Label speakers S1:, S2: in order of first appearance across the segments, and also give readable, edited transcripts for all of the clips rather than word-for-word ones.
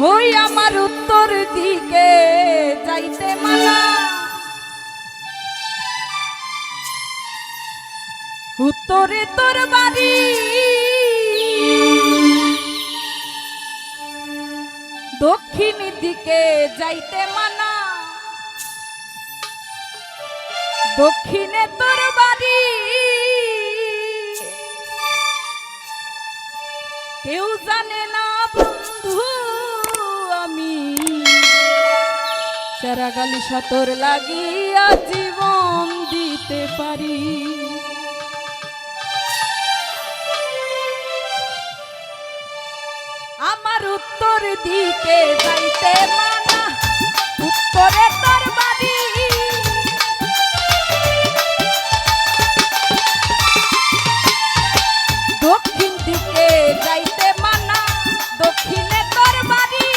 S1: ওই আমার উত্তর দিকে যাইতে মানা, উত্তরে তোর বাড়ি, দক্ষিণ দিকে যাইতে মানা, দক্ষিণে তোর বাড়ি। কেউ জানে না বন্ধু আমি চারাগালি সতর লাগিয়া জীবন দিতে পারি। আমার উত্তর দিকে যাইতে মানা, উত্তরে তোর বাড়ি, দক্ষিণ দিকে যাইতে মানা, দক্ষিণে তোর বাড়ি।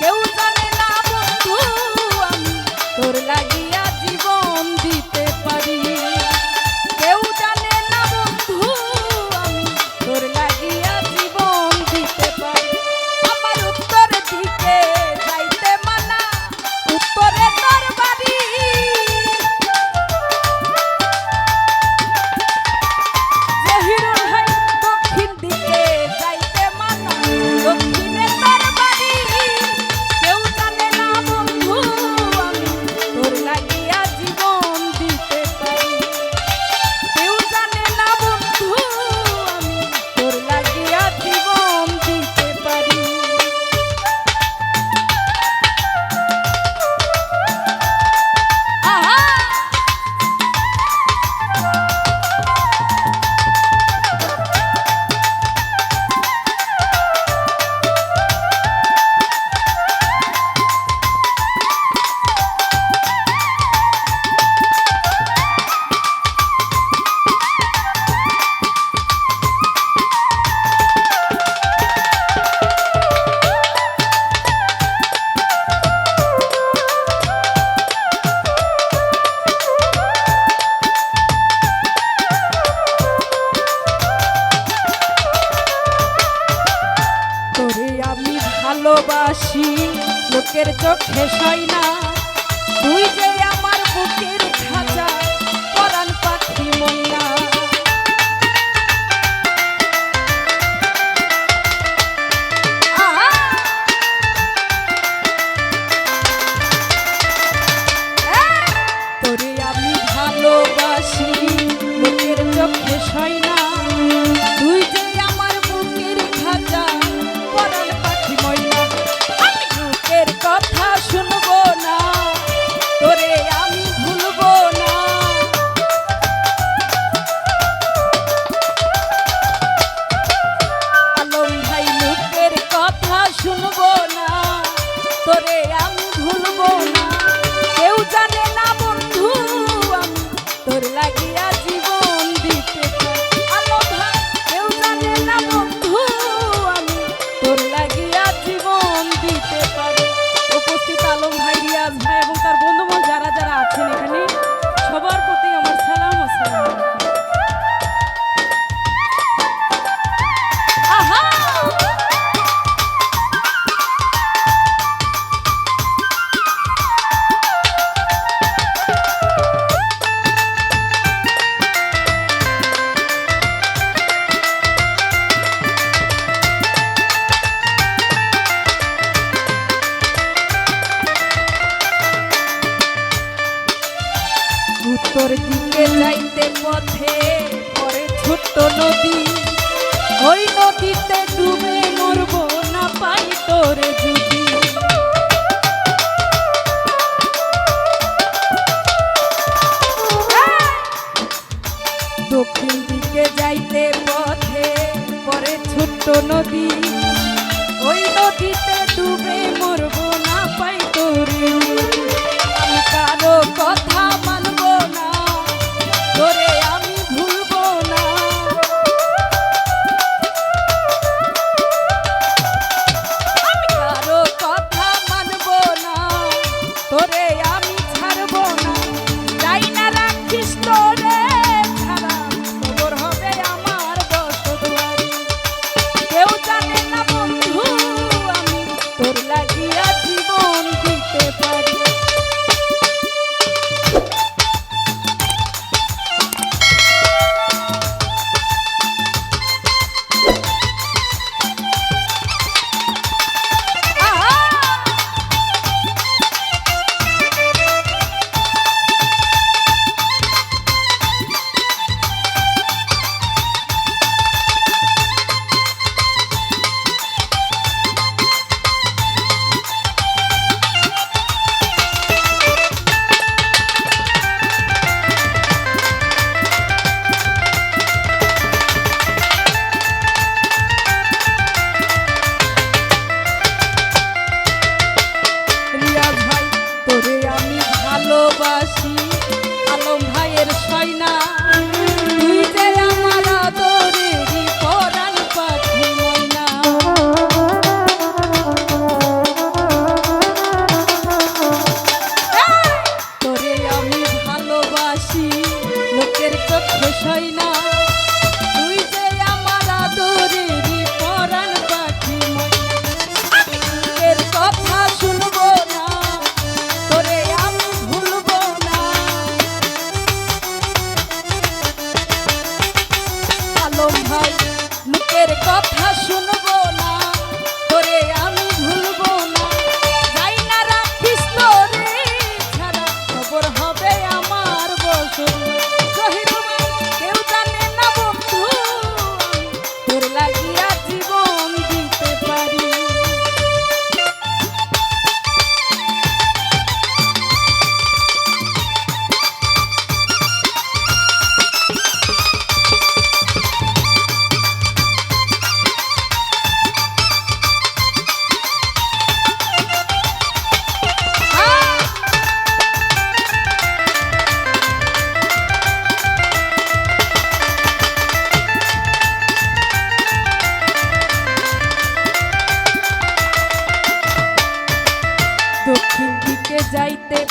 S1: কেউ জানে না বন্ধু আমি তোর লাগিয়া জীবন দিতে পারি। কেউ জানে না বন্ধু আমি তোর লাগিয়া জীবন দিতে পারি। আমার উত্তর দিকে যাইতে মানা, উত্তরে তোর বাড়ি, জহিরুল ভাই দক্ষিণ দিকে যাইতে মানা, দক্ষিণে তোর বাড়ি। কেউ জানে না বন্ধু আমি তোর লাগিয়া জীবন দিতে পারি। কেউ জানে না বন্ধু আমি তোর লাগিয়া জীবন দিতে পারি। আহা তোরে আমি ভালোবাসি লোকের চোখে সই না, তুই যে আমার বুকের খাঁচা পরাণ পাখি মইনা। আহা! তোরে আমি ভালোবাসি লোকের চোখে সই না, তুই যে আমার বুকের খাঁচা পরাণ পাখি মইনা। আমি লোকের কথা শুনবো না, তোরে আমি ভুলবো না। আলম ভাই লোকের কথা শুনবো না, তোরে আমি ভুলবো না। কেউ জানে না বন্ধু আমি তোর লাগিয়া জীবন দিতে পারি। আলম ভাই কেউ জানে না বন্ধু আমি তোর লাগিয়া জীবন দিতে পারি। উপস্থিত আলম ভাই, রিয়াজ ভাই এবং তার বন্ধুবান্ধব যারা যারা আছেন এখানে সবার প্রতি আমার সালাম। আসসালামু আলাইকুম। আহা! উত্তর দিকে যাইতে পথে পরে ছোট্ট নদী, ওই নদীতে ডুবে মরব না পাই তোরে যদি। দক্ষিণ দিকে যাইতে পথে পরে ছোট্ট নদী, ওই নদীতে ডুবে মরব না পাই তোরে যদি। আমি কারো কথা মানব না, তোরে আমি ভুলবো না। আমি কারো কথা মানব না, তোরে আমি ছাড়ব না। যাই না রাখিস তোরে ছাড়া, খবর হবে আমার বসত বাড়ি। কেউ জানে না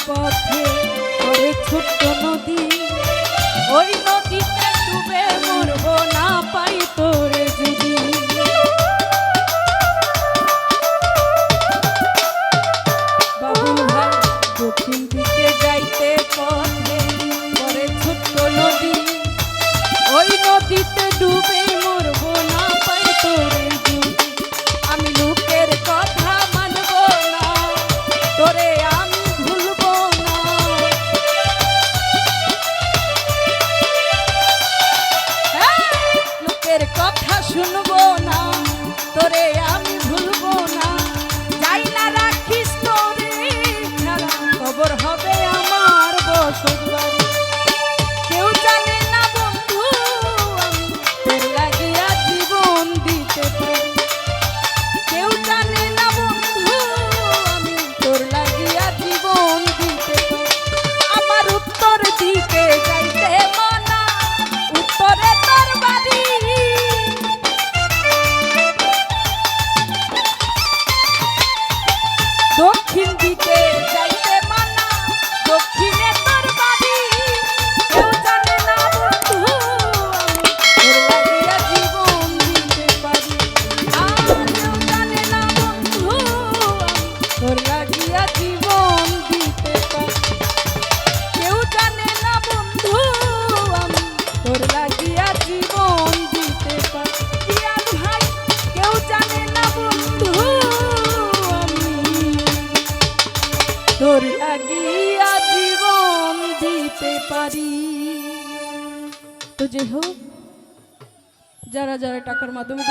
S1: পথে ওরে ছোট্ট নদী, ওই নদীতে ডুবে মরবো না পাই তোরে যদি। বাবুল ভাই দক্ষিণ দিকে যাইতে পথে ওরে ছোট্ট নদী, ওই নদীতে ডুবে মরবো না পাই তোরে যদি। আমি লোকের কথা মানবো না, তোরে আমি ভুলবো না। লোকের কথা শুনবো না, তোরে আমি ভুলবো না। যাই না রাখিস তোরে ছাড়া, খবর হবে আমার বসত বাড়ি। কেউ জানে না বন্ধু আমি তোর লাগিয়া জীবন দিতে পারি। কেউ জানে না বন্ধু আমি তোর লাগিয়া জীবন দিতে পারি। আমার উত্তর দিকে যাইতে মানা, উত্তরে তোর বাড়ি। দক্ষিণ দিকে যাইতে মানা, দক্ষিণে তোর বাড়ি। কেউ জানে না বন্ধু আমি তোর লাগিয়া জীবন দিতে পারি। আর কেউ জানে না বন্ধু আমি তোর লাগিয়া জীবন দিতে পারি। কেউ জানে না বন্ধু আমি তোর লাগিয়া জীবন দিতে পারি। দিয়াল ভাই কেউ জানে না বন্ধু আমি তোর লাগিয়া জীবন দিতে পারি। তো যে হোক, যারা যারা টাকার মাধ্যমে